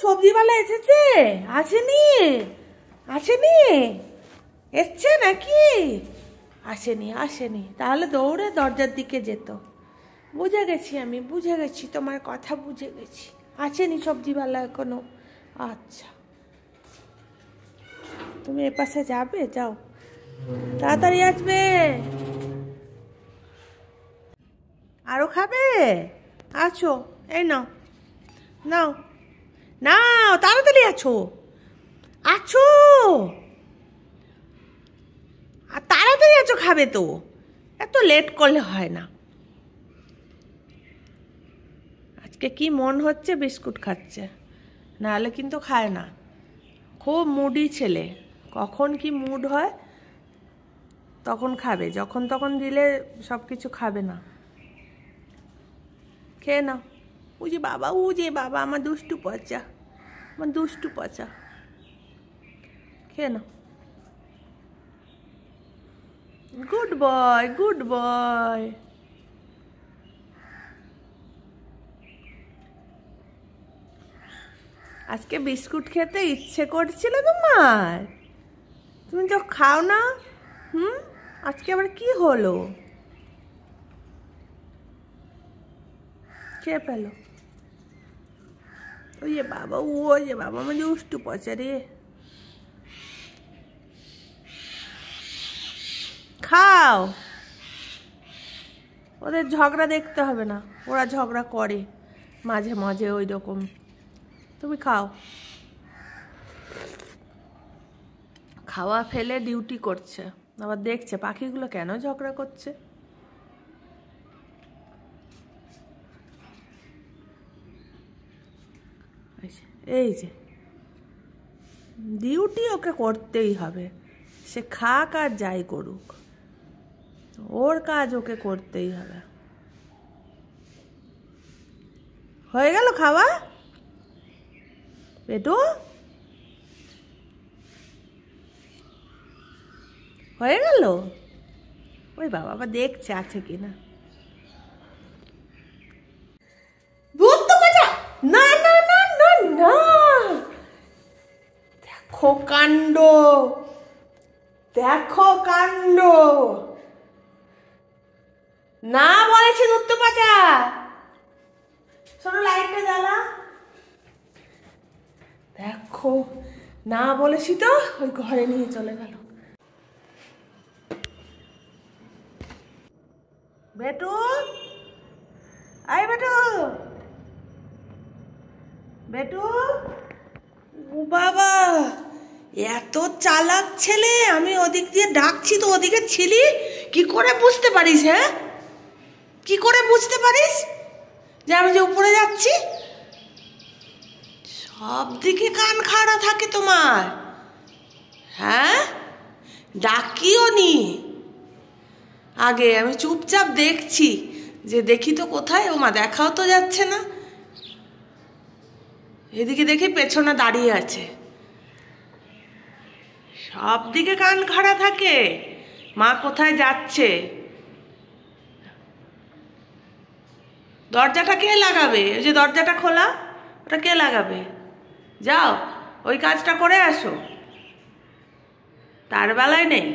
সবজিওয়ালা এসেছে? আসেনি? আসেনি? এসছে নাকি? আসেনি আসেনি, তাহলে দৌড়ে দরজার দিকে যেত। বুঝে গেছি, আমি বুঝে গেছি, তোমার কথা বুঝে গেছি। আসেনি সবজিওয়ালা এখনো? আচ্ছা, তুমি এপাশে যাবে, যাও, তাড়াতাড়ি আসবে। আরো খাবে? আছো, এই নাও, নাও, নাও, তাড়াতাড়ি আছো, আছো, আর তাড়াতাড়ি আছো, খাবে তো, এত লেট করলে হয় না। আজকে কি মন হচ্ছে বিস্কুট খাচ্ছে, নাহলে কিন্তু খায় না। খুব মুডি ছেলে, কখন কি মুড হয় তখন খাবে, যখন তখন দিলে সব কিছু খাবে না। খেয়ে নাও। ও যে বাবা, ও যে বাবা, আমার দুষ্টু পচা, আমার দুষ্টু পচা, খেয়ে নাও। Good boy, good boy. আজকে বিস্কুট খেতে ইচ্ছে করছিল তোমার, তুমি তো খাও না। আজকে আবার কি হলো? খেয়ে ফেলো। ওই যে বাবা, ও যে বাবা, আমার দুষ্টু পচা রে। খাও, ওদের ঝগড়া দেখতে হবে না, ওরা ঝগড়া করে মাঝে মাঝে ওই রকম। তুমি খাও। খাওয়া ফেলে ডিউটি করছে, আবার দেখছে পাখিগুলো কেন ঝগড়া করছে। এই যে ডিউটি ওকে করতেই হবে, সে খাক আর যাই করুক, ওর কাজ ওকে করতেই হবে। হয়ে গেল খাওয়া পেটু? হয়ে গেল? ওই বাবা আবার দেখছে আছে কিনা। না না না না না, দেখো কাণ্ড, দেখো কাণ্ড। না বলেছি দুধ পাচা। শোনো, লাইটটা জ্বালা। দেখো, না বলেছি তো, ওই ঘরে নিয়ে চলে গেল। বেটু, আই বেটু, বেটু, বাবা এত চালাক ছেলে, আমি ওদিক দিয়ে ডাকছি তো ওদিকে ছিলি, কি করে বুঝতে পারিস? হ্যাঁ, কি করে বুঝতে পারিস যে আমি যে উপরে যাচ্ছি? সব দিকে কান খাড়া থাকে তোমার। হ্যাঁ, ডাকিও নি, আগে আমি চুপচাপ দেখছি, যে দেখি তো কোথায়, ও মা দেখাও তো যাচ্ছে না। এদিকে দেখি পেছনে দাঁড়িয়ে আছে, সব দিকে কান খাড়া থাকে, মা কোথায় যাচ্ছে। দরজাটা কে লাগাবে? ওই যে দরজাটা খোলা, ওটা কে লাগাবে? যাও ওই কাজটা করে আসো, তার বেলায় নেই।